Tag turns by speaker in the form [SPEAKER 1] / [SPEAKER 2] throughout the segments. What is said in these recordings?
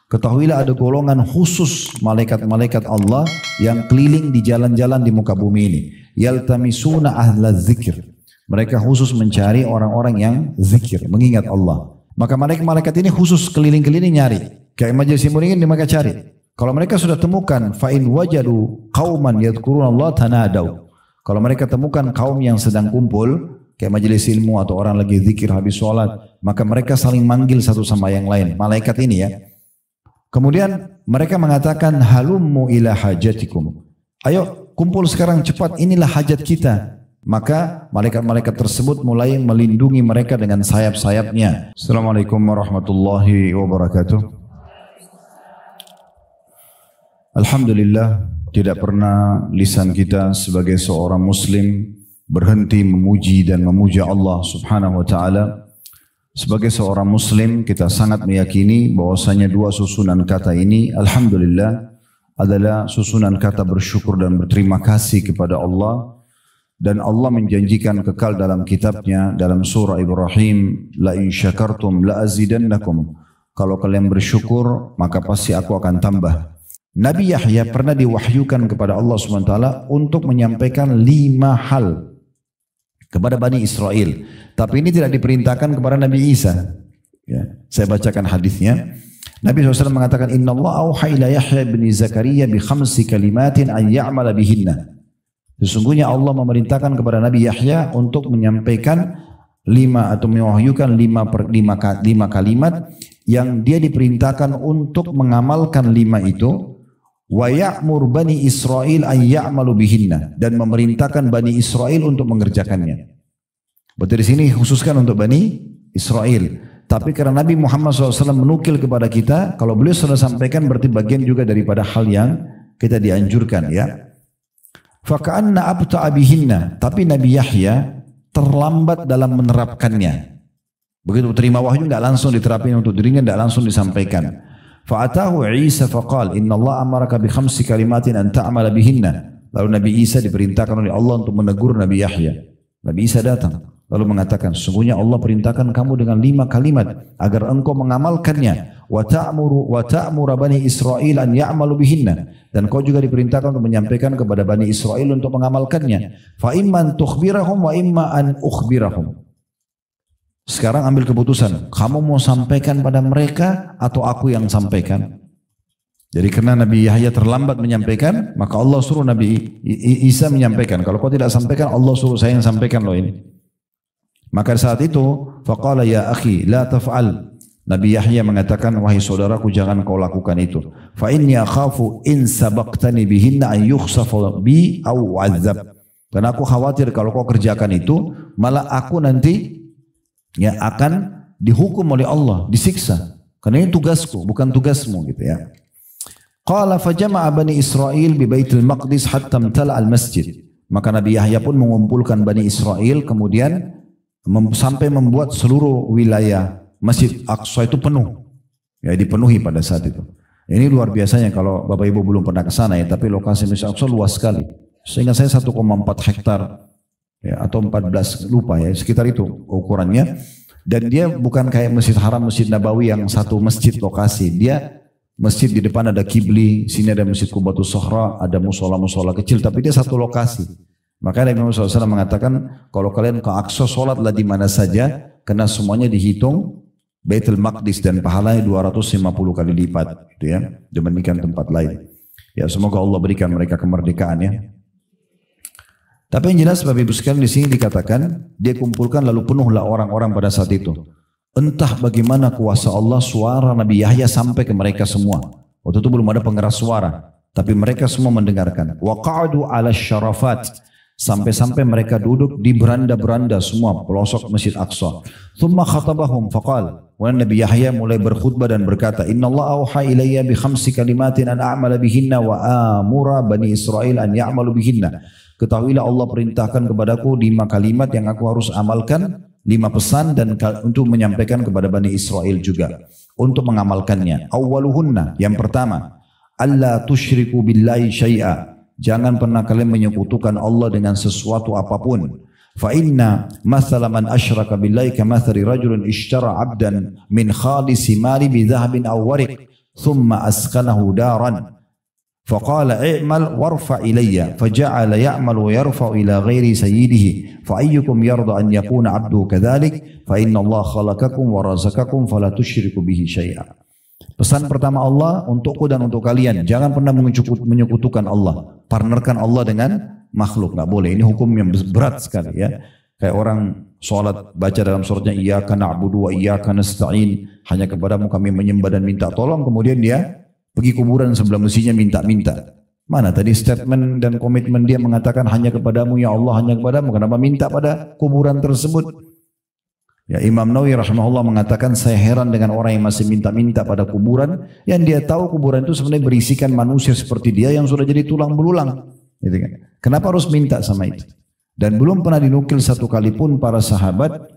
[SPEAKER 1] Ketahuilah ada golongan khusus malaikat-malaikat Allah yang keliling di jalan-jalan di muka bumi ini. Yaltamisuna ahla zikir. Mereka khusus mencari orang-orang yang zikir, mengingat Allah. Maka malaikat-malaikat ini khusus keliling-keliling nyari. Kayak majelis ilmu ini mereka cari. Kalau mereka sudah temukan, fa in wajadu qauman yadhkurunallaha tanadau. Kalau mereka temukan kaum yang sedang kumpul, kayak majelis ilmu atau orang lagi zikir habis sholat, maka mereka saling manggil satu sama yang lain. Malaikat ini ya. Kemudian mereka mengatakan halummu ila hajatikum. Ayo kumpul sekarang cepat, inilah hajat kita. Maka malaikat-malaikat tersebut mulai melindungi mereka dengan sayap-sayapnya. Assalamualaikum warahmatullahi wabarakatuh. Alhamdulillah, tidak pernah lisan kita sebagai seorang muslim berhenti memuji dan memuja Allah subhanahu wa ta'ala. Sebagai seorang muslim kita sangat meyakini bahwasanya dua susunan kata ini alhamdulillah adalah susunan kata bersyukur dan berterima kasih kepada Allah. Dan Allah menjanjikan kekal dalam kitabnya dalam surah Ibrahim, la in syakartum la azidannakum. Kalau kalian bersyukur maka pasti aku akan tambah. Nabi Yahya pernah diwahyukan kepada Allah SWT untuk menyampaikan 5 hal kepada Bani Israel. Tapi ini tidak diperintahkan kepada Nabi Isa. Ya, saya bacakan hadisnya. Nabi SAW mengatakan, Inna Allah auha ila Yahya bin Zakaria bi 5 kalimatin an ya'mala bihinna. Sesungguhnya Allah memerintahkan kepada Nabi Yahya untuk menyampaikan 5 atau mewahyukan 5 kalimat yang dia diperintahkan untuk mengamalkan 5 itu. Wa ya'mur Bani Israel an ya'malu bihinna, dan memerintahkan Bani Israel untuk mengerjakannya. Berarti di sini khususkan untuk Bani Israel. Tapi karena Nabi Muhammad SAW menukil kepada kita, kalau beliau sudah sampaikan berarti bagian juga daripada hal yang kita dianjurkan ya. Faka'anna abta'a bihinna, tapi Nabi Yahya terlambat dalam menerapkannya. Begitu terima wahyu tidak langsung diterapin untuk dirinya, tidak langsung disampaikan. Fa'atahu Isa faqal inna Allah amaraka bi 5 kalimatin an ta'amala bihinna. Lalu Nabi Isa diperintahkan oleh Allah untuk menegur Nabi Yahya. Nabi Isa datang lalu mengatakan, sesungguhnya Allah perintahkan kamu dengan 5 kalimat agar engkau mengamalkannya. Wa ta'muru Bani Israel an ya'malu bihinna, dan kau juga diperintahkan untuk menyampaikan kepada Bani Israel untuk mengamalkannya. Fa imman tukhbirahum wa imma an ukhbirahum. Sekarang ambil keputusan, kamu mau sampaikan pada mereka atau aku yang sampaikan? Jadi karena Nabi Yahya terlambat menyampaikan, maka Allah suruh Nabi Isa menyampaikan. Kalau kau tidak sampaikan, Allah suruh saya yang sampaikan loh ini. Maka saat itu, faqala ya akhi la taf'al. Nabi Yahya mengatakan, wahai saudaraku jangan kau lakukan itu. Fa inni akhafu in sabaqtani bihinna an yukhsafa bi aw azab. Karena aku khawatir kalau kau kerjakan itu, malah aku nanti ya akan dihukum oleh Allah, disiksa. Karena ini tugasku, bukan tugasmu gitu ya. Qala fajama'a Bani Israel bi Baitul Maqdis hatta imtala al-masjid. Maka Nabi Yahya pun mengumpulkan Bani Israel kemudian sampai membuat seluruh wilayah Masjid Aqsa itu penuh. Ya dipenuhi pada saat itu. Ini luar biasanya kalau Bapak Ibu belum pernah ke sana ya, tapi lokasi Masjid Aqsa luas sekali. Sehingga saya 1,4 hektar ya, atau 14 lupa ya, sekitar itu ukurannya. Dan dia bukan kayak Masjid Haram, Masjid Nabawi yang satu masjid lokasi. Dia masjid di depan ada kibli, sini ada Masjid Qubatus Sohra, ada musola-musola kecil, tapi dia satu lokasi. Maka Nabi Muhammad SAW mengatakan, kalau kalian ke Aqsa sholatlah di mana saja, karena semuanya dihitung Baitul Maqdis dan pahalanya 250 kali lipat, gitu ya. Demikian tempat lain. Ya semoga Allah berikan mereka kemerdekaan ya. Tapi yang jelas Bapak Ibu sekalian di sini dikatakan dia kumpulkan lalu penuhlah orang-orang pada saat itu. Entah bagaimana kuasa Allah, suara Nabi Yahya sampai ke mereka semua. Waktu itu belum ada pengeras suara, tapi mereka semua mendengarkan. Wa qa'adu 'ala syarafat, sampai-sampai mereka duduk di beranda-beranda semua pelosok Masjid Aqsa. Thumma khatabahum faqal, wa Nabi Yahya mulai berkhutbah dan berkata, Inna Allah auha ilayya bi 5 kalimatin an a'mala bihinna wa amura Bani Israel an ya'malu bihinna. Ketahuilah Allah perintahkan kepadaku 5 kalimat yang aku harus amalkan, 5 pesan dan untuk menyampaikan kepada Bani Israel juga untuk mengamalkannya. Awwaluhunna, yang pertama, alla tusyriku billahi syai'a. Jangan pernah kalian menyekutukan Allah dengan sesuatu apapun. Fa inna mathala man asyraka billahi kamathali rajulun ishtara 'abdan min khalisi mali bi dhahabin aw wariq. thumma askanahu daran. Faqala i'mal warfa ilayya faja'ala ya'mal wa yarfa ila ghairi sayyidihi fa ayyukum yarda an yakuna 'abduhu kadzalik fa inna Allah khalaqakum wa razaqakum fala tusyriku bihi syai'a. Pesan pertama Allah untukku dan untuk kalian, jangan pernah menyekutukan Allah, partnerkan Allah dengan makhluk, enggak boleh. Ini hukum yang berat sekali ya. Kayak orang salat baca dalam suratnya iyyaka na'budu wa iyyaka nasta'in, hanya kepadamu kami menyembah dan minta tolong, kemudian dia pergi kuburan sebelah mestinya minta-minta. Mana tadi statement dan komitmen dia mengatakan hanya kepadamu ya Allah, hanya kepadamu, kenapa minta pada kuburan tersebut? Ya, Imam Nawawi rahimahullah mengatakan saya heran dengan orang yang masih minta-minta pada kuburan, yang dia tahu kuburan itu sebenarnya berisikan manusia seperti dia yang sudah jadi tulang belulang. Gitu kan? Kenapa harus minta sama itu? Dan belum pernah dinukil satu kali pun para sahabat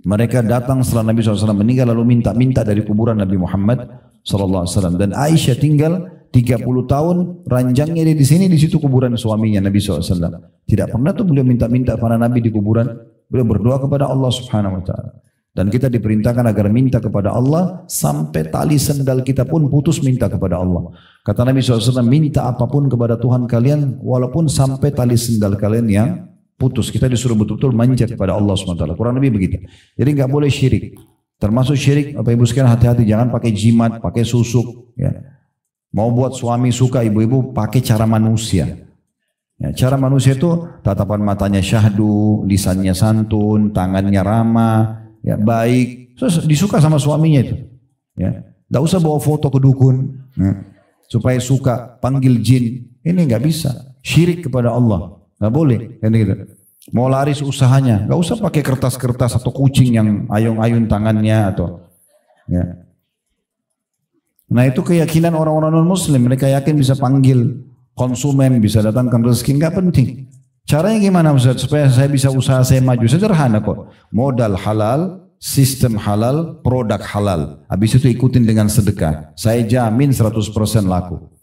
[SPEAKER 1] mereka datang setelah Nabi SAW meninggal lalu minta-minta dari kuburan Nabi Muhammad SAW. Dan Aisyah tinggal 30 tahun ranjangnya dia di sini, di situ kuburan suaminya Nabi SAW. Tidak pernah tuh beliau minta-minta pada Nabi di kuburan. Beliau berdoa kepada Allah Subhanahu Wa Taala. Dan kita diperintahkan agar minta kepada Allah sampai tali sendal kita pun putus minta kepada Allah. Kata Nabi SAW, minta apapun kepada Tuhan kalian walaupun sampai tali sendal kalian yang putus. Kita disuruh betul-betul manja kepada Allah SWT. Kurang lebih begitu. Jadi nggak boleh syirik. Termasuk syirik, Bapak Ibu sekalian hati-hati, jangan pakai jimat, pakai susuk. Ya. Mau buat suami suka, ibu-ibu pakai cara manusia. Ya, cara manusia itu tatapan matanya syahdu, lisannya santun, tangannya ramah, ya baik. So, disuka sama suaminya itu. Ya, nggak usah bawa foto ke dukun, ya, supaya suka, panggil jin. Ini nggak bisa. Syirik kepada Allah. Nggak boleh, kan gitu. Mau laris usahanya, nggak usah pakai kertas-kertas atau kucing yang ayun-ayun tangannya atau, ya. Nah itu keyakinan orang-orang non-Muslim, mereka yakin bisa panggil konsumen, bisa datangkan rezeki, nggak penting. Caranya gimana Ustaz? Supaya saya bisa usaha saya maju, sederhana kok. Modal halal, sistem halal, produk halal. Habis itu ikutin dengan sedekah. Saya jamin 100% laku.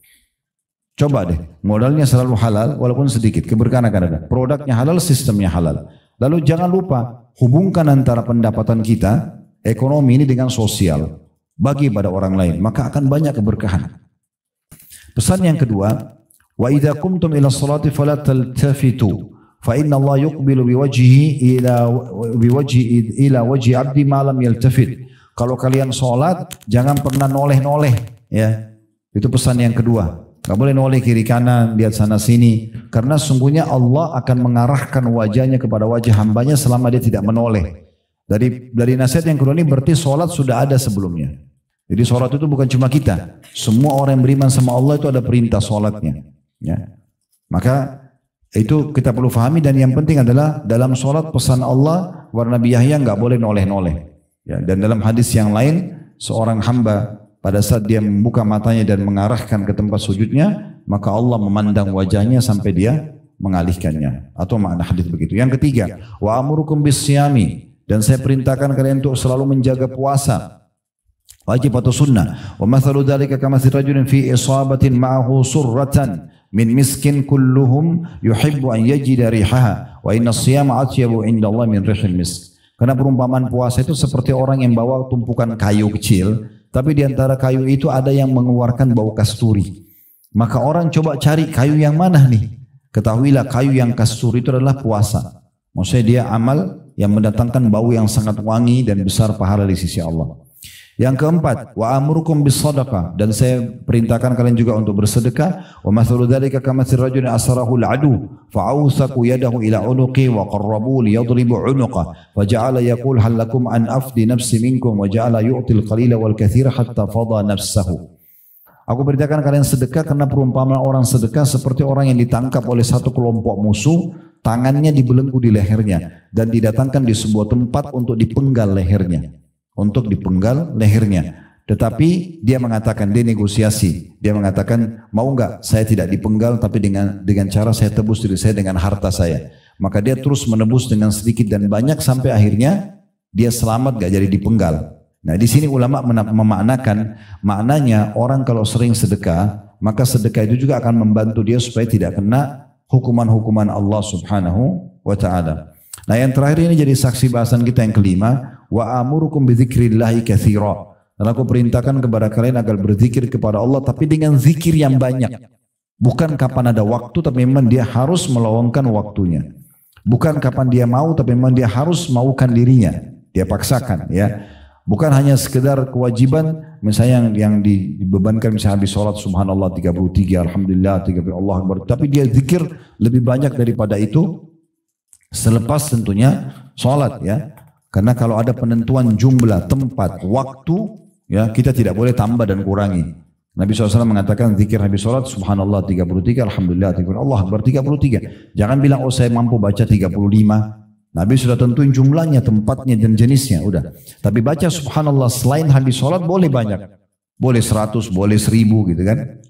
[SPEAKER 1] Coba deh, modalnya selalu halal walaupun sedikit, keberkahan akan ada. Produknya halal, sistemnya halal. Lalu jangan lupa hubungkan antara pendapatan kita, ekonomi ini dengan sosial. Bagi pada orang lain, maka akan banyak keberkahan. Pesan yang kedua, wa idza qumtum ila sholati fala taltafitu fa inna Allah yuqbilu biwajhihi ila wajhi 'abdi ma lam yaltafit. Kalau kalian salat jangan pernah noleh-noleh, ya. Itu pesan yang kedua. Gak boleh noleh kiri kanan, lihat sana sini. Karena sungguhnya Allah akan mengarahkan wajahnya kepada wajah hambanya selama dia tidak menoleh. Dari nasihat yang kedua ini berarti sholat sudah ada sebelumnya. Jadi sholat itu bukan cuma kita. Semua orang yang beriman sama Allah itu ada perintah sholatnya. Ya. Maka itu kita perlu fahami, dan yang penting adalah dalam sholat pesan Allah kepada Nabi Yahya gak boleh noleh-noleh. Ya. Dan dalam hadis yang lain, seorang hamba pada saat dia membuka matanya dan mengarahkan ke tempat sujudnya, maka Allah memandang wajahnya sampai dia mengalihkannya. Atau makna hadis begitu. Yang ketiga, wa amurukum bisyami, dan saya perintahkan kalian untuk selalu menjaga puasa. Wajib atau sunnah. Wa mathalu dzalika kamathali rajulin fi isabatin ma'ahu surratan min miskin kulluhum yuhibbu an yajida rihaha wa inna as-siyama atyabu inda Allah min rihil misk. Karena perumpamaan puasa itu seperti orang yang bawa tumpukan kayu kecil, tapi di antara kayu itu ada yang mengeluarkan bau kasturi. Maka orang coba cari kayu yang mana nih? Ketahuilah kayu yang kasturi itu adalah puasa. Maksudnya dia amal yang mendatangkan bau yang sangat wangi dan besar pahala di sisi Allah. Yang keempat, wa amurukum bis sadaqah, dan saya perintahkan kalian juga untuk bersedekah. Wa mathalu dzalika kamathali rajulin asarahu al-adu fa'awsaku yadahu ila unuqi wa qarrabu liyadribu unuqah faja'ala yaqul hal lakum an afdi nafsi minkum wa ja'ala yu'til qalila wal katsira hatta fadha nafsahu. Aku perintahkan kalian sedekah karena perumpamaan orang sedekah seperti orang yang ditangkap oleh satu kelompok musuh, tangannya dibelenggu di lehernya dan didatangkan di sebuah tempat untuk dipenggal lehernya. Tetapi dia mengatakan, dia negosiasi, dia mengatakan, mau enggak saya tidak dipenggal tapi dengan cara saya tebus diri saya dengan harta saya. Maka dia terus menebus dengan sedikit dan banyak sampai akhirnya dia selamat gak jadi dipenggal. Nah di sini ulama memaknakan, maknanya orang kalau sering sedekah, maka sedekah itu juga akan membantu dia supaya tidak kena hukuman-hukuman Allah Subhanahu wa Ta'ala. Nah yang terakhir ini jadi saksi bahasan kita yang kelima, wa amurukum bidzikrillahi katsira. Dan aku perintahkan kepada kalian agar berzikir kepada Allah tapi dengan zikir yang banyak. Bukan kapan ada waktu tapi memang dia harus meluangkan waktunya. Bukan kapan dia mau tapi memang dia harus maukan dirinya. Dia paksakan ya. Bukan hanya sekedar kewajiban misalnya yang dibebankan misalnya habis sholat subhanallah 33, alhamdulillah 33, Allah Akbar. Tapi dia zikir lebih banyak daripada itu selepas tentunya sholat ya. Karena kalau ada penentuan jumlah, tempat, waktu ya kita tidak boleh tambah dan kurangi. Nabi SAW mengatakan zikir habis sholat subhanallah 33, alhamdulillah 33, Allah Akbar 33. Jangan bilang oh saya mampu baca 35. Nabi sudah tentuin jumlahnya, tempatnya dan jenisnya udah. Tapi baca subhanallah selain habis sholat boleh banyak. Boleh 100, boleh 1000 gitu kan.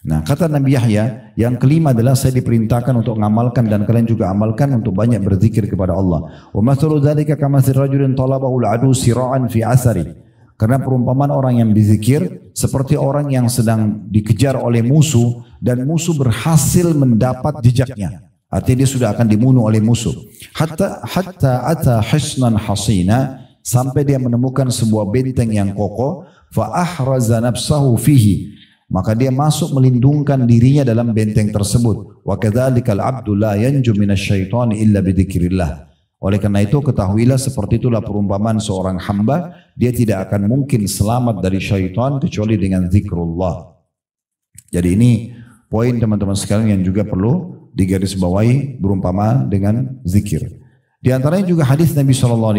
[SPEAKER 1] Nah kata Nabi Yahya yang kelima adalah saya diperintahkan untuk mengamalkan dan kalian juga amalkan untuk banyak berzikir kepada Allah. Wa mathalu dzalika kamathali rajulin talabahu al-adu sira'an fi asari. Karena perumpamaan orang yang berzikir seperti orang yang sedang dikejar oleh musuh dan musuh berhasil mendapat jejaknya. Artinya dia sudah akan dibunuh oleh musuh. Hatta ata hisnan hasina sampai dia menemukan sebuah benteng yang kokoh. Fa ahraza nafsahu fihi. Maka dia masuk melindungkan dirinya dalam benteng tersebut. Wa kadzalikal abdu la yanju minasyaitani illa bidzikrillah. Oleh karena itu ketahuilah seperti itulah perumpamaan seorang hamba, dia tidak akan mungkin selamat dari syaitan kecuali dengan zikrullah. Jadi ini poin teman-teman sekalian yang juga perlu digarisbawahi berumpamaan dengan zikir. Di antaranya juga hadis Nabi SAW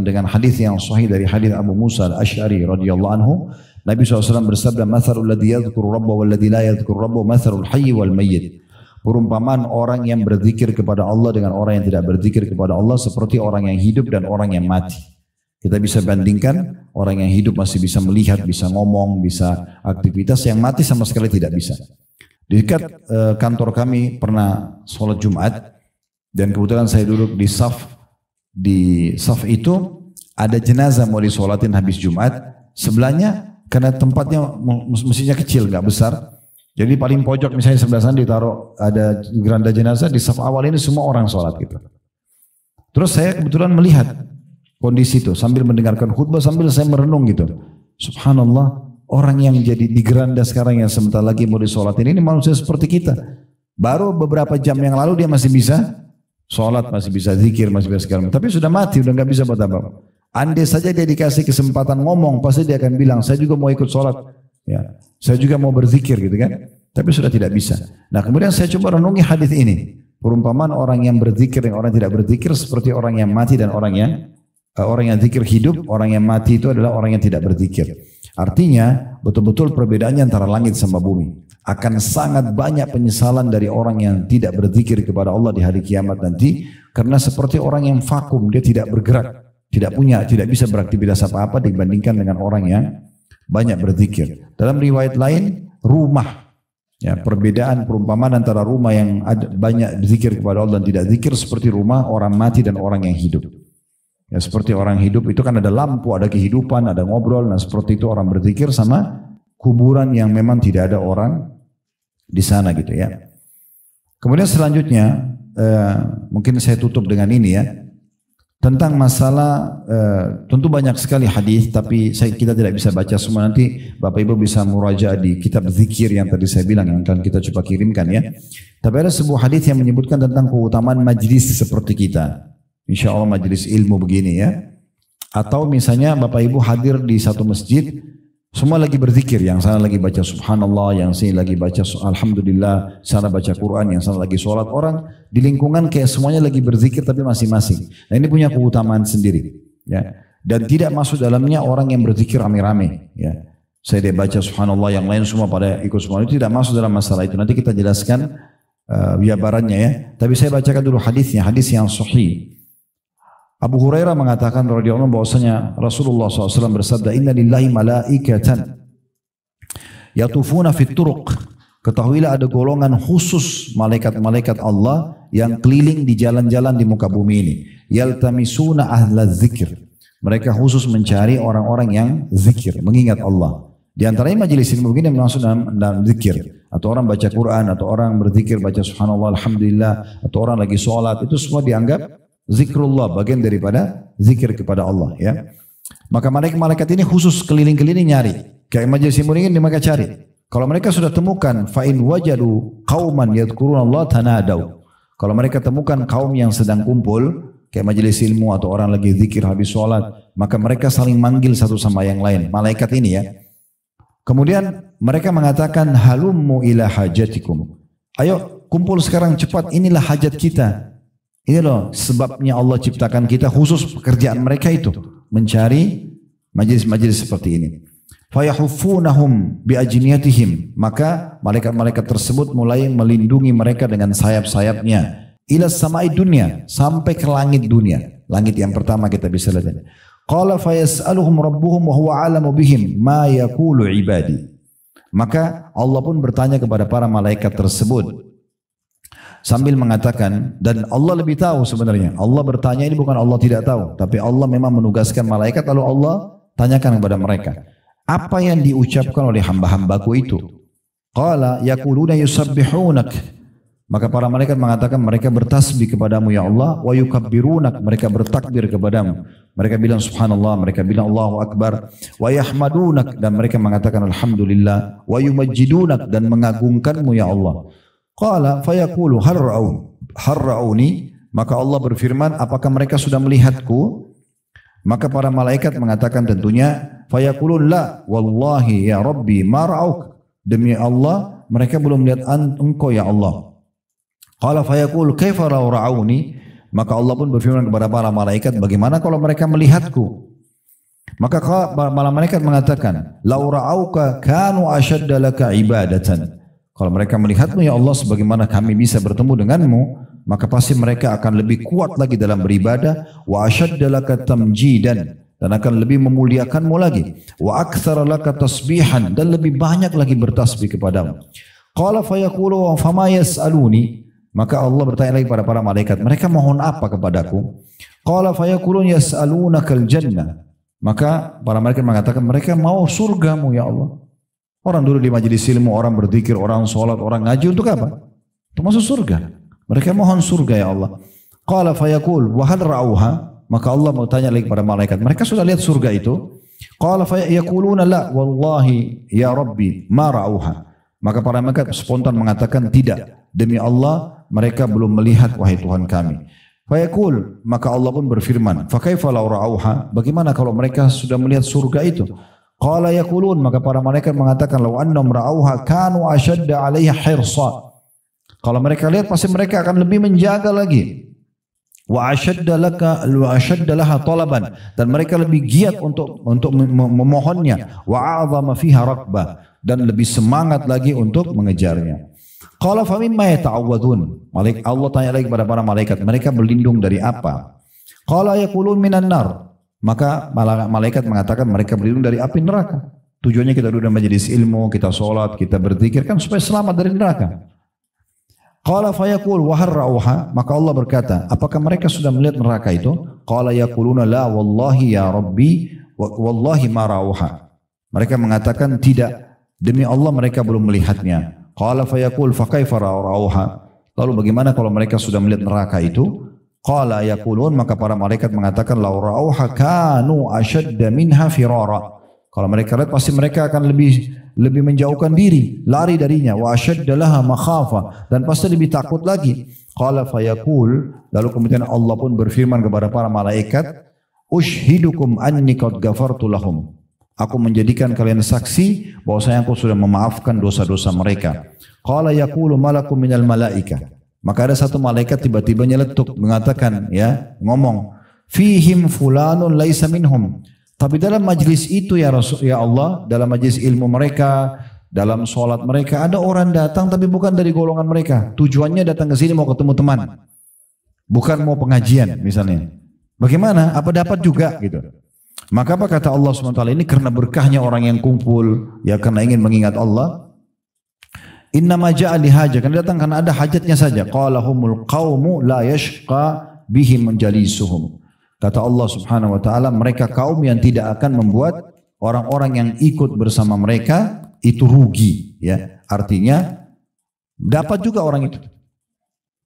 [SPEAKER 1] dengan hadis yang sahih dari hadis Abu Musa al-Ash'ari radhiyallahu anhu. Nabi SAW bersabda, "Mathalul ladzi yadhkuru rabbahu wal ladzi la yadhkuru rabbahu mathalul hayy wal mayyit." Perumpamaan orang yang berzikir kepada Allah dengan orang yang tidak berzikir kepada Allah seperti orang yang hidup dan orang yang mati. Kita bisa bandingkan orang yang hidup masih bisa melihat, bisa ngomong, bisa aktivitas, yang mati sama sekali tidak bisa. Di dekat kantor kami pernah sholat Jumat dan kebetulan saya duduk di saf itu ada jenazah mau disolatin habis Jumat. Sebelahnya karena tempatnya mestinya kecil nggak besar. Jadi paling pojok misalnya sebelah sana ditaruh ada geranda jenazah, di saf awal ini semua orang sholat gitu. Terus saya kebetulan melihat kondisi itu sambil mendengarkan khutbah sambil saya merenung gitu. Subhanallah, orang yang jadi di geranda sekarang yang sebentar lagi mau disolatin ini manusia seperti kita. Baru beberapa jam yang lalu dia masih bisa sholat, masih bisa zikir, masih bisa segala macam. Tapi sudah mati, udah nggak bisa buat apa. Andai saja dia dikasih kesempatan ngomong, pasti dia akan bilang, saya juga mau ikut sholat. Ya, saya juga mau berzikir gitu kan, tapi sudah tidak bisa. Nah kemudian saya coba renungi hadis ini, perumpamaan orang yang berzikir dan orang yang tidak berzikir seperti orang yang mati dan orang yang zikir hidup. Orang yang mati itu adalah orang yang tidak berzikir. Artinya betul-betul perbedaannya antara langit sama bumi. Akan sangat banyak penyesalan dari orang yang tidak berzikir kepada Allah di hari kiamat nanti, karena seperti orang yang vakum, dia tidak bergerak, tidak bisa beraktivitas apa-apa dibandingkan dengan orang yang banyak berzikir. Dalam riwayat lain, rumah. Ya, perbedaan perumpamaan antara rumah yang ada banyak berzikir kepada Allah dan tidak zikir seperti rumah orang mati dan orang yang hidup. Ya, seperti orang hidup itu kan ada lampu, ada kehidupan, ada ngobrol. Nah seperti itu orang berzikir sama kuburan yang memang tidak ada orang di sana gitu ya. Kemudian selanjutnya mungkin saya tutup dengan ini ya. Tentang masalah tentu banyak sekali hadis, tapi kita tidak bisa baca semua. Nanti Bapak Ibu bisa murajaah di kitab zikir yang tadi saya bilang yang akan kita coba kirimkan ya. Tapi ada sebuah hadis yang menyebutkan tentang keutamaan majlis seperti kita. Insya Allah majlis ilmu begini ya. Atau misalnya Bapak Ibu hadir di satu masjid, semua lagi berzikir, yang sana lagi baca subhanallah, yang sini lagi baca alhamdulillah, sana baca Quran, yang sana lagi sholat. Orang di lingkungan kayak semuanya lagi berzikir tapi masing-masing. Nah ini punya keutamaan sendiri. Ya. Dan tidak masuk dalamnya orang yang berzikir rame-rame. Ya. Saya dia baca subhanallah, yang lain semua pada ikut semua, itu tidak masuk dalam masalah itu. Nanti kita jelaskan jabarannya ya. Tapi saya bacakan dulu hadisnya, hadis yang sahih. Abu Hurairah mengatakan radhiyallahu anhu bahwasanya Rasulullah SAW bersabda, Inna lillahi malaikatan yatufuna fit turuq. Ketahuilah ada golongan khusus malaikat-malaikat Allah yang keliling di jalan-jalan di muka bumi ini. Yaltamisuna ahla zikir. Mereka khusus mencari orang-orang yang zikir, mengingat Allah. Di antaranya majelis ilmu begini yang masuk dalam zikir. Atau orang baca Quran, atau orang berzikir, baca subhanallah, alhamdulillah, atau orang lagi sholat, itu semua dianggap zikrullah, bagian daripada zikir kepada Allah ya. Maka malaikat ini khusus keliling-keliling nyari. Kayak majelis ilmu ini mereka cari. Kalau mereka sudah temukan, fa in wajadu qauman yadhkurunallaha tanadaw. Kalau mereka temukan kaum yang sedang kumpul, kayak majelis ilmu atau orang lagi zikir habis sholat, maka mereka saling manggil satu sama yang lain. Malaikat ini ya. Kemudian mereka mengatakan, halummu ila hajatikum. Ayo kumpul sekarang cepat, inilah hajat kita. Ini loh sebabnya Allah ciptakan kita, khusus pekerjaan mereka itu. Mencari majelis-majelis seperti ini. Fayahuffunahum biajniyatihim, maka malaikat-malaikat tersebut mulai melindungi mereka dengan sayap-sayapnya ila samai dunia, sampai ke langit dunia, langit yang pertama kita bisa lihat. Qala fayas'aluhum rabbuhum wa huwa a'lamu bihim ma yaqulu ibadi. Maka Allah pun bertanya kepada para malaikat tersebut sambil mengatakan, dan Allah lebih tahu sebenarnya. Allah bertanya ini bukan Allah tidak tahu, tapi Allah memang menugaskan malaikat lalu Allah tanyakan kepada mereka. Apa yang diucapkan oleh hamba-hambaku itu? Qala yaquluna yusabbihunak. Maka para malaikat mengatakan mereka bertasbih kepadamu ya Allah, wa yukabbirunak, mereka bertakbir kepadamu. Mereka bilang subhanallah, mereka bilang Allahu akbar, wa yahmadunak, dan mereka mengatakan alhamdulillah, wa yumajjidunak, dan mengagungkanmu ya Allah. Qala fayaqulu harrauni, maka Allah berfirman, apakah mereka sudah melihatku? Maka para malaikat mengatakan tentunya, fayaqulun la wallahi ya rabbi ma ra'auk, demi Allah mereka belum melihat engkau ya Allah. Qala fayaqul kaifa law ra'auni, maka Allah pun berfirman kepada para malaikat, bagaimana kalau mereka melihatku? Maka para malaikat mengatakan, law ra'auka kanu ashadda laka ibadatan. Kalau mereka melihatmu ya Allah sebagaimana kami bisa bertemu denganmu, maka pasti mereka akan lebih kuat lagi dalam beribadah, wa ashadda laka tamjidan, dan akan lebih memuliakanmu lagi, wa aktsara laka tasbihan, dan lebih banyak lagi bertasbih kepadamu. Qala fayaqulu fama yas'aluni, maka Allah bertanya lagi kepada para malaikat, mereka mohon apa kepadaku? Qala fayaqulun yas'alunakal jannah, maka para malaikat mengatakan mereka mau surgamu ya Allah. Orang dulu di majelis ilmu, orang berzikir, orang sholat, orang ngaji untuk apa? Untuk masuk surga. Mereka mohon surga ya Allah. Qala fayaqul wa hal ra'auha, maka Allah mau tanya lagi kepada malaikat, mereka sudah lihat surga itu? Qala fayaquluna la wallahi ya rabbi ma ra'auha. Maka para malaikat spontan mengatakan tidak, demi Allah mereka belum melihat wahai Tuhan kami. Fayaqul, maka Allah pun berfirman, fa kaifa law ra'auha, bagaimana kalau mereka sudah melihat surga itu? Qala yaqulun, maka para malaikat mengatakan, law annahum ra'auha kanu ashadda 'alaiha hirsa. Kalau mereka lihat pasti mereka akan lebih menjaga lagi. Wa ashadda laha talaban, dan mereka lebih giat untuk memohonnya. Wa a'zama fiha raqbah, dan lebih semangat lagi untuk mengejarnya. Qala fa mimma yata'awwadun. Allah tanya lagi kepada para malaikat, mereka berlindung dari apa? Qala yaqulun minan nar. Maka malaikat mengatakan mereka berlindung dari api neraka. Tujuannya kita duduk dalam majelis ilmu, kita sholat, kita berzikir kan supaya selamat dari neraka. Qala fayaqul wa hal ra'auha, maka Allah berkata, apakah mereka sudah melihat neraka itu? Qala yaquluna la wallahi ya rabbi wallahi ma ra'auha. Mereka mengatakan tidak, demi Allah mereka belum melihatnya. Qala fayaqul fa kaifa ra'auha. Lalu bagaimana kalau mereka sudah melihat neraka itu? Qala yaqulun, maka para malaikat mengatakan law ra'auha kanu ashadda minha firara. Kalau mereka lihat pasti mereka akan lebih menjauhkan diri, lari darinya. Wa ashadda laha makhafa, dan pasti lebih takut lagi. Qala fayaqul, lalu kemudian Allah pun berfirman kepada para malaikat, ushhidukum anni qad ghafartu lahum. Aku menjadikan kalian saksi bahwasanya aku sudah memaafkan dosa-dosa mereka. Qala yaqulu malakum minal malaika. Maka ada satu malaikat tiba-tiba nyeletuk mengatakan, ya, ngomong, fihim fulanun laisa minhum. Tapi dalam majlis itu ya Rasul, ya Allah, dalam majlis ilmu mereka, dalam sholat mereka, ada orang datang tapi bukan dari golongan mereka. Tujuannya datang ke sini mau ketemu teman, bukan mau pengajian misalnya. Bagaimana? Apa dapat juga gitu? Maka apa kata Allah SWT ini, karena berkahnya orang yang kumpul, ya karena ingin mengingat Allah. Inna ma ja'a lihaja, kan datang karena ada hajatnya saja. Qala humul qaumu la yashqa bihim jalisuhum. Kata Allah Subhanahu wa taala, mereka kaum yang tidak akan membuat orang-orang yang ikut bersama mereka itu rugi, ya. Artinya dapat juga orang itu.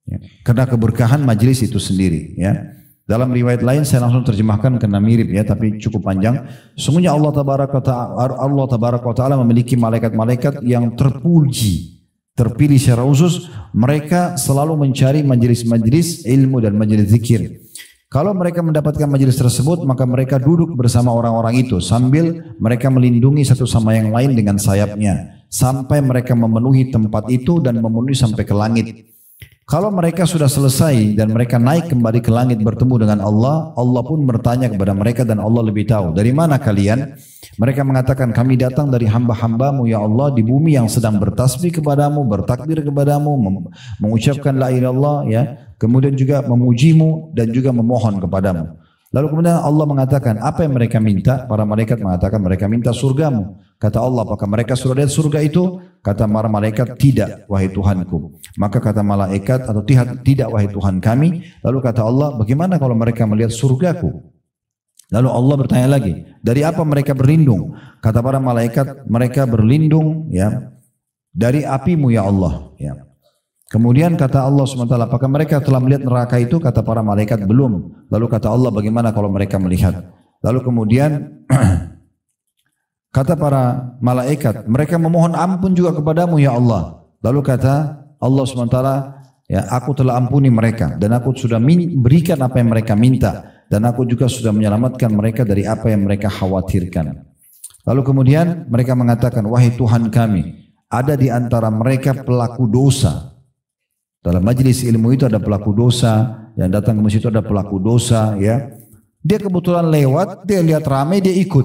[SPEAKER 1] Ya. Karena keberkahan majlis itu sendiri, ya. Dalam riwayat lain saya langsung terjemahkan karena mirip ya, tapi cukup panjang. Sungguhnya Allah Tabaraka wa Ta'ala memiliki malaikat-malaikat yang terpuji, terpilih secara khusus. Mereka selalu mencari majelis-majelis ilmu dan majelis zikir. Kalau mereka mendapatkan majelis tersebut, maka mereka duduk bersama orang-orang itu sambil mereka melindungi satu sama yang lain dengan sayapnya sampai mereka memenuhi tempat itu dan memenuhi sampai ke langit. Kalau mereka sudah selesai dan mereka naik kembali ke langit bertemu dengan Allah, Allah pun bertanya kepada mereka dan Allah lebih tahu, dari mana kalian? Mereka mengatakan, kami datang dari hamba-hambamu ya Allah di bumi yang sedang bertasbih kepadamu, bertakbir kepadamu, mengucapkan la ilaha illallah ya, kemudian juga memujimu dan juga memohon kepadamu. Lalu kemudian Allah mengatakan, apa yang mereka minta? Para malaikat mengatakan, mereka minta surgamu. Kata Allah, apakah mereka sudah lihat surga itu? Kata para malaikat, tidak wahai Tuhanku. Maka kata malaikat, atau tidak wahai Tuhan kami. Lalu kata Allah, bagaimana kalau mereka melihat surgaku? Lalu Allah bertanya lagi, dari apa mereka berlindung? Kata para malaikat, mereka berlindung ya dari apimu ya Allah. Ya. Kemudian kata Allah SWT, apakah mereka telah melihat neraka itu? Kata para malaikat, belum. Lalu kata Allah, bagaimana kalau mereka melihat? Lalu kemudian kata para malaikat, mereka memohon ampun juga kepadamu ya Allah. Lalu kata Allah SWT, ya, aku telah ampuni mereka dan aku sudah berikan apa yang mereka minta dan aku juga sudah menyelamatkan mereka dari apa yang mereka khawatirkan. Lalu kemudian mereka mengatakan, wahai Tuhan kami, ada di antara mereka pelaku dosa. Dalam majelis ilmu itu ada pelaku dosa, yang datang ke masjid itu ada pelaku dosa, ya. Dia kebetulan lewat, dia lihat ramai, dia ikut.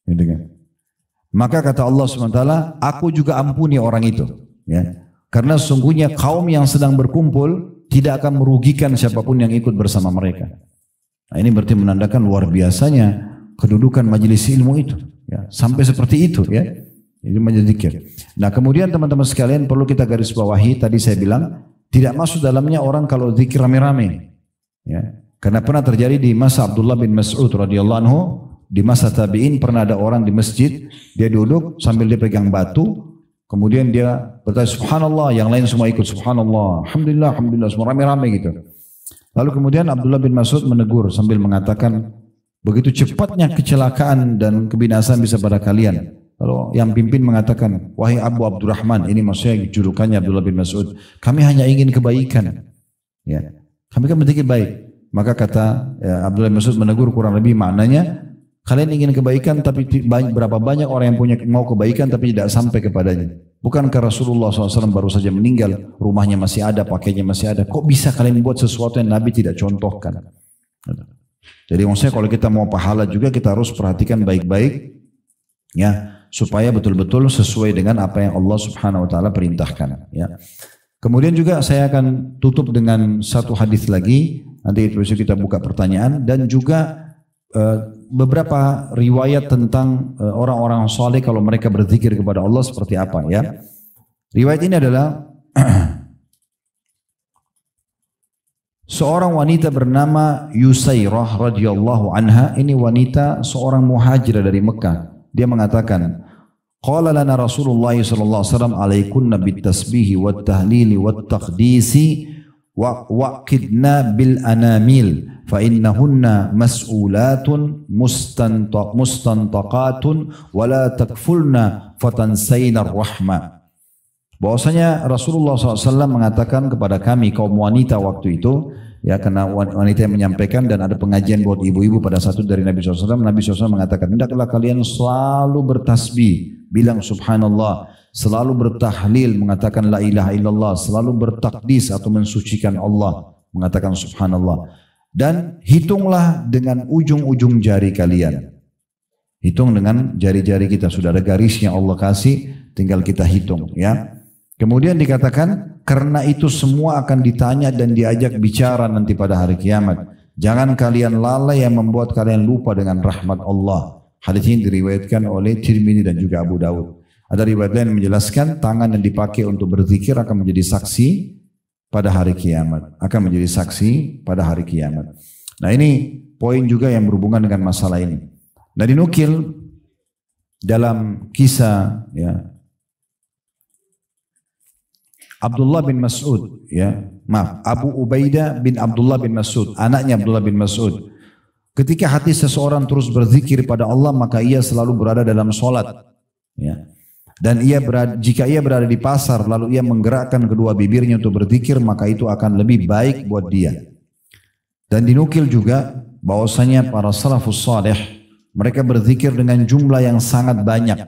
[SPEAKER 1] Gitu kan. Maka kata Allah SWT, aku juga ampuni orang itu. Ya. Karena sungguhnya kaum yang sedang berkumpul tidak akan merugikan siapapun yang ikut bersama mereka. Nah, ini berarti menandakan luar biasanya kedudukan majelis ilmu itu. Ya. Sampai seperti itu, ya. Itu majelis zikir. Nah kemudian teman-teman sekalian perlu kita garis bawahi, tadi saya bilang tidak masuk dalamnya orang kalau zikir rame-rame. Ya. Karena pernah terjadi di masa Abdullah bin Mas'ud radhiyallahu anhu, di masa tabi'in pernah ada orang di masjid, dia duduk sambil dia pegang batu, kemudian dia bertanya subhanallah, yang lain semua ikut subhanallah, alhamdulillah, alhamdulillah, semua rame-rame gitu. Lalu kemudian Abdullah bin Mas'ud menegur sambil mengatakan, begitu cepatnya kecelakaan dan kebinasaan bisa pada kalian. Lalu yang pimpin mengatakan, wahai Abu Abdurrahman, ini maksudnya julukannya Abdullah bin Mas'ud, kami hanya ingin kebaikan. Ya, kami kan berpikir baik. Maka kata Abdullah bin Mas'ud menegur kurang lebih maknanya, kalian ingin kebaikan tapi berapa banyak orang yang punya mau kebaikan tapi tidak sampai kepadanya. Bukankah Rasulullah SAW baru saja meninggal, rumahnya masih ada, pakainya masih ada. Kok bisa kalian buat sesuatu yang Nabi tidak contohkan? Jadi maksudnya kalau kita mau pahala juga kita harus perhatikan baik-baik, ya, supaya betul-betul sesuai dengan apa yang Allah Subhanahu wa taala perintahkan, ya. Kemudian juga saya akan tutup dengan satu hadis lagi, nanti itu kita buka pertanyaan, dan juga beberapa riwayat tentang orang-orang saleh kalau mereka berzikir kepada Allah seperti apa, ya. Riwayat ini adalah seorang wanita bernama Yusairah radhiyallahu anha, ini wanita seorang muhajirah dari Mekah. Dia mengatakan, qala lana Rasulullah sallallahu alaihi wasallam alaikunna bitasbihi wat tahlili wat taqdisi wa waqidna bil anamil fa innahunna mas'ulatun mustantaqatun wa la takfulna fatansayna ar-rahma. Bahwasanya Rasulullah SAW mengatakan kepada kami kaum wanita waktu itu, ya, karena wanita yang menyampaikan dan ada pengajian buat ibu-ibu pada satu dari Nabi SAW. Nabi SAW mengatakan, hendaklah kalian selalu bertasbih, bilang subhanallah, selalu bertahlil, mengatakan la ilaha illallah, selalu bertakdis atau mensucikan Allah, mengatakan subhanallah, dan hitunglah dengan ujung-ujung jari kalian. Hitung dengan jari-jari kita, sudah ada garisnya Allah kasih, tinggal kita hitung, ya. Kemudian dikatakan, karena itu semua akan ditanya dan diajak bicara nanti pada hari kiamat. Jangan kalian lalai yang membuat kalian lupa dengan rahmat Allah. Hadis ini diriwayatkan oleh Tirmidzi dan juga Abu Dawud. Ada riwayat lain menjelaskan tangan yang dipakai untuk berzikir akan menjadi saksi pada hari kiamat. Akan menjadi saksi pada hari kiamat. Nah ini poin juga yang berhubungan dengan masalah ini. Nah dinukil dalam kisah, ya, Abdullah bin Mas'ud, ya, Abu Ubaidah bin Abdullah bin Mas'ud, anaknya Abdullah bin Mas'ud. Ketika hati seseorang terus berzikir pada Allah, maka ia selalu berada dalam solat. Ya. Dan jika ia berada di pasar, lalu ia menggerakkan kedua bibirnya untuk berzikir, maka itu akan lebih baik buat dia. Dan dinukil juga bahwasanya para salafus saleh, mereka berzikir dengan jumlah yang sangat banyak.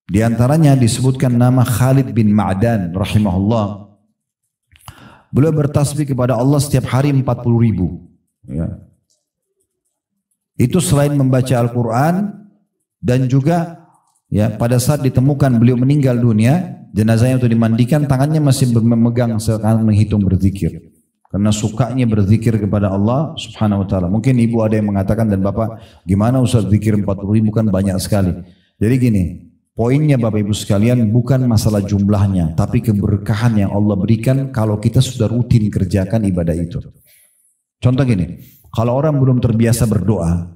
[SPEAKER 1] Di antaranya disebutkan nama Khalid bin Ma'dan rahimahullah. Beliau bertasbih kepada Allah setiap hari 40.000. Ya. Itu selain membaca Al-Quran dan juga ya pada saat ditemukan beliau meninggal dunia, jenazahnya untuk dimandikan, tangannya masih memegang seakan menghitung berzikir. Karena sukanya berzikir kepada Allah subhanahu wa ta'ala. Mungkin ibu ada yang mengatakan dan bapak, gimana Ustaz zikir 40.000 kan banyak sekali. Jadi gini, poinnya Bapak Ibu sekalian bukan masalah jumlahnya, tapi keberkahan yang Allah berikan kalau kita sudah rutin kerjakan ibadah itu. Contoh gini, kalau orang belum terbiasa berdoa,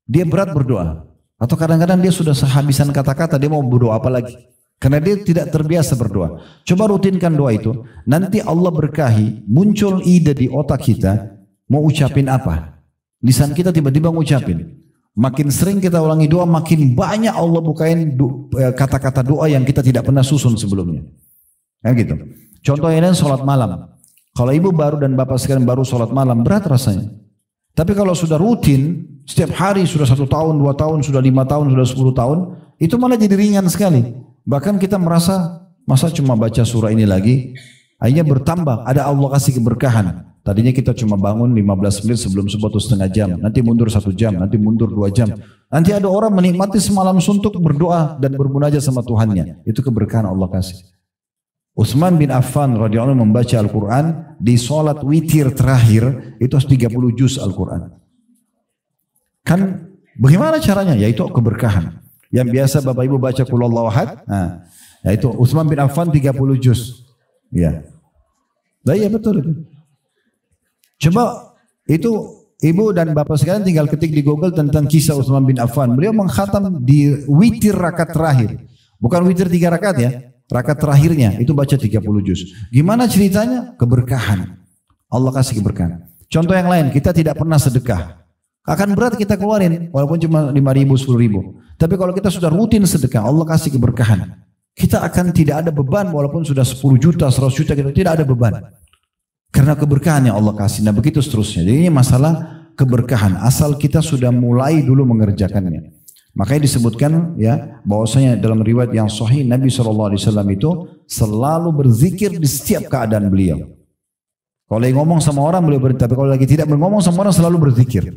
[SPEAKER 1] dia berat berdoa. Atau kadang-kadang dia sudah sehabisan kata-kata, dia mau berdoa apa lagi? Karena dia tidak terbiasa berdoa. Coba rutinkan doa itu, nanti Allah berkahi, muncul ide di otak kita, mau ucapin apa? Lisan kita tiba-tiba ngucapin. Makin sering kita ulangi doa, makin banyak Allah bukain kata-kata doa yang kita tidak pernah susun sebelumnya. Ya gitu. Contohnya sholat malam. Kalau ibu baru dan bapak sekalian baru sholat malam, berat rasanya. Tapi kalau sudah rutin, setiap hari sudah 1 tahun, 2 tahun, sudah 5 tahun, sudah 10 tahun, itu malah jadi ringan sekali. Bahkan kita merasa, masa cuma baca surah ini lagi, akhirnya bertambah, ada Allah kasih keberkahan. Tadinya kita cuma bangun 15 menit sebelum subuh atau setengah jam, nanti mundur 1 jam, nanti mundur 2 jam. Nanti ada orang menikmati semalam suntuk berdoa dan bermunajat sama Tuhannya. Itu keberkahan Allah kasih. Utsman bin Affan radhiyallahu anhu membaca Al-Quran di sholat witir terakhir itu 30 juz Al-Quran. Kan bagaimana caranya? Yaitu keberkahan. Yang biasa Bapak Ibu baca Qul Huwallahu Ahad, nah, yaitu Utsman bin Affan 30 juz. Ya. Nah, iya betul itu. Coba itu ibu dan bapak sekalian tinggal ketik di Google tentang kisah Utsman bin Affan. Beliau mengkhatam di witir rakaat terakhir. Bukan witir 3 rakaat ya. Rakaat terakhirnya itu baca 30 juz. Gimana ceritanya? Keberkahan. Allah kasih keberkahan. Contoh yang lain, kita tidak pernah sedekah. Akan berat kita keluarin walaupun cuma 5.000, 10.000. Tapi kalau kita sudah rutin sedekah, Allah kasih keberkahan. Kita akan tidak ada beban walaupun sudah 10 juta, 100 juta, kita tidak ada beban. Karena keberkahan yang Allah kasih. Nah begitu seterusnya. Jadi ini masalah keberkahan. Asal kita sudah mulai dulu mengerjakannya. Makanya disebutkan ya bahwasanya dalam riwayat yang sahih Nabi SAW itu selalu berzikir di setiap keadaan beliau. Kalau lagi ngomong sama orang beliau berzikir, tapi kalau lagi tidak ngomong sama orang selalu berzikir.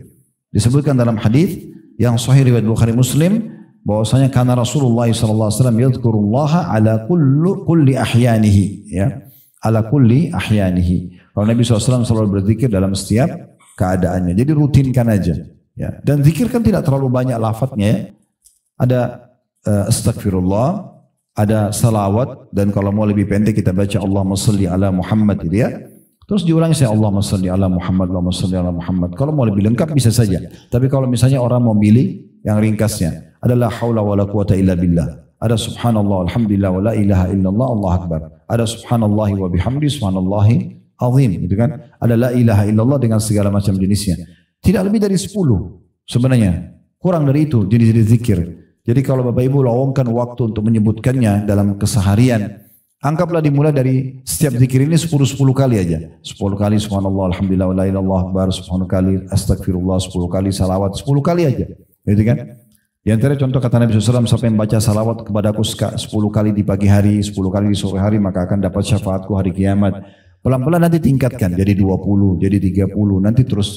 [SPEAKER 1] Disebutkan dalam hadis yang sahih riwayat Bukhari Muslim bahwasanya karena Rasulullah SAW yadhkurullaha ala kulli ahyanihi ya ala kulli ahyanihi. Kalau Nabi SAW selalu berzikir dalam setiap keadaannya. Jadi rutinkan aja. Ya. Dan zikir kan tidak terlalu banyak lafadznya ya. Ada astagfirullah, ada salawat, dan kalau mau lebih pendek kita baca Allahumma salli ala Muhammad gitu ya. Terus diulangi saya Allahumma salli ala Muhammad, Allahumma salli ala Muhammad. Kalau mau lebih lengkap bisa saja. Tapi kalau misalnya orang mau pilih yang ringkasnya, adalah haula wala quwata illa billah. Ada subhanallah, alhamdulillah, wa la ilaha illallah, Allah akbar. Ada subhanallah wa bihamdi, subhanallahi azim. Gitu kan? Ada la ilaha illallah dengan segala macam jenisnya. Tidak lebih dari 10 sebenarnya. Kurang dari itu jenis-jenis zikir. Jadi kalau Bapak Ibu lowongkan waktu untuk menyebutkannya dalam keseharian, anggaplah dimulai dari setiap zikir ini 10 kali aja. 10 kali subhanallah, alhamdulillah, la ilaha illallah, akbar, 10 kali astagfirullah, 10 kali salawat, 10 kali aja. Gitu kan? Di antara contoh kata Nabi SAW, siapa yang baca salawat kepadaku 10 kali di pagi hari, 10 kali di sore hari, maka akan dapat syafaatku hari kiamat. Pelan-pelan nanti tingkatkan jadi 20, jadi 30, nanti terus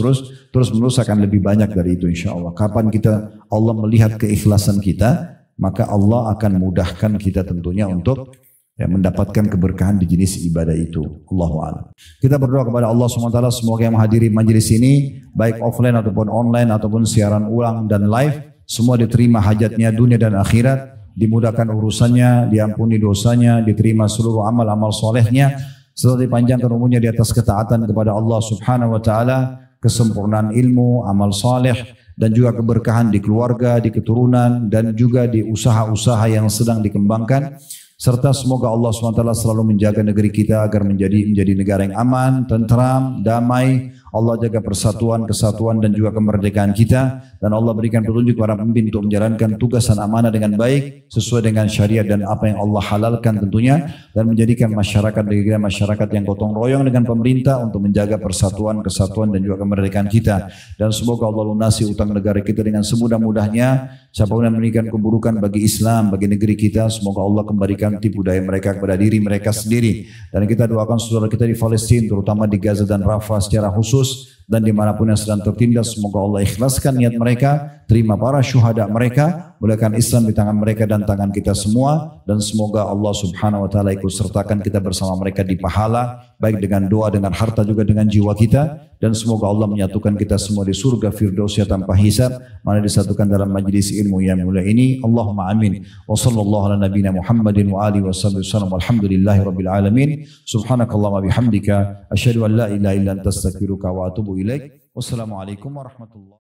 [SPEAKER 1] menerus akan lebih banyak dari itu insya Allah. Kapan kita Allah melihat keikhlasan kita, maka Allah akan mudahkan kita tentunya untuk ya, mendapatkan keberkahan di jenis ibadah itu. Allahu a'lam. Kita berdoa kepada Allah SWT semoga yang menghadiri majelis ini baik offline ataupun online ataupun siaran ulang dan live, semua diterima hajatnya dunia dan akhirat, dimudahkan urusannya, diampuni dosanya, diterima seluruh amal-amal solehnya, serta dipanjangkan umurnya di atas ketaatan kepada Allah Subhanahu wa taala, kesempurnaan ilmu, amal saleh, dan juga keberkahan di keluarga, di keturunan, dan juga di usaha-usaha yang sedang dikembangkan. serta semoga Allah SWT selalu menjaga negeri kita agar menjadi negara yang aman, tentram, damai. Allah jaga persatuan, kesatuan dan juga kemerdekaan kita, dan Allah berikan petunjuk kepada pemimpin untuk menjalankan tugas dan amanah dengan baik sesuai dengan syariat dan apa yang Allah halalkan tentunya, dan menjadikan masyarakat negara masyarakat yang gotong royong dengan pemerintah untuk menjaga persatuan, kesatuan dan juga kemerdekaan kita. Dan semoga Allah lunasi utang negara kita dengan semudah-mudahnya. Siapapun yang memberikan keburukan bagi Islam, bagi negeri kita, semoga Allah kembalikan tipu daya mereka kepada diri mereka sendiri. Dan kita doakan saudara kita di Palestina, terutama di Gaza dan Rafah secara khusus, dan dimanapun yang sedang tertindas, semoga Allah ikhlaskan niat mereka, terima para syuhada mereka, mulakan Islam di tangan mereka dan tangan kita semua, dan semoga Allah Subhanahu wa taala ikut sertakan kita bersama mereka di pahala, baik dengan doa, dengan harta, juga dengan jiwa kita, dan semoga Allah menyatukan kita semua di surga Firdausya tanpa hisab, mana disatukan dalam majlis ilmu yang mulia ini. Allahumma amin. Wa sallallahu ala nabiyina Muhammadin wa alihi wasallam. Walhamdulillahi rabbil alamin. Subhanakallahumma bihamdika asyhadu an la ilaha illa anta astaghfiruka wa atubu ilaik. Wassalamualaikum warahmatullahi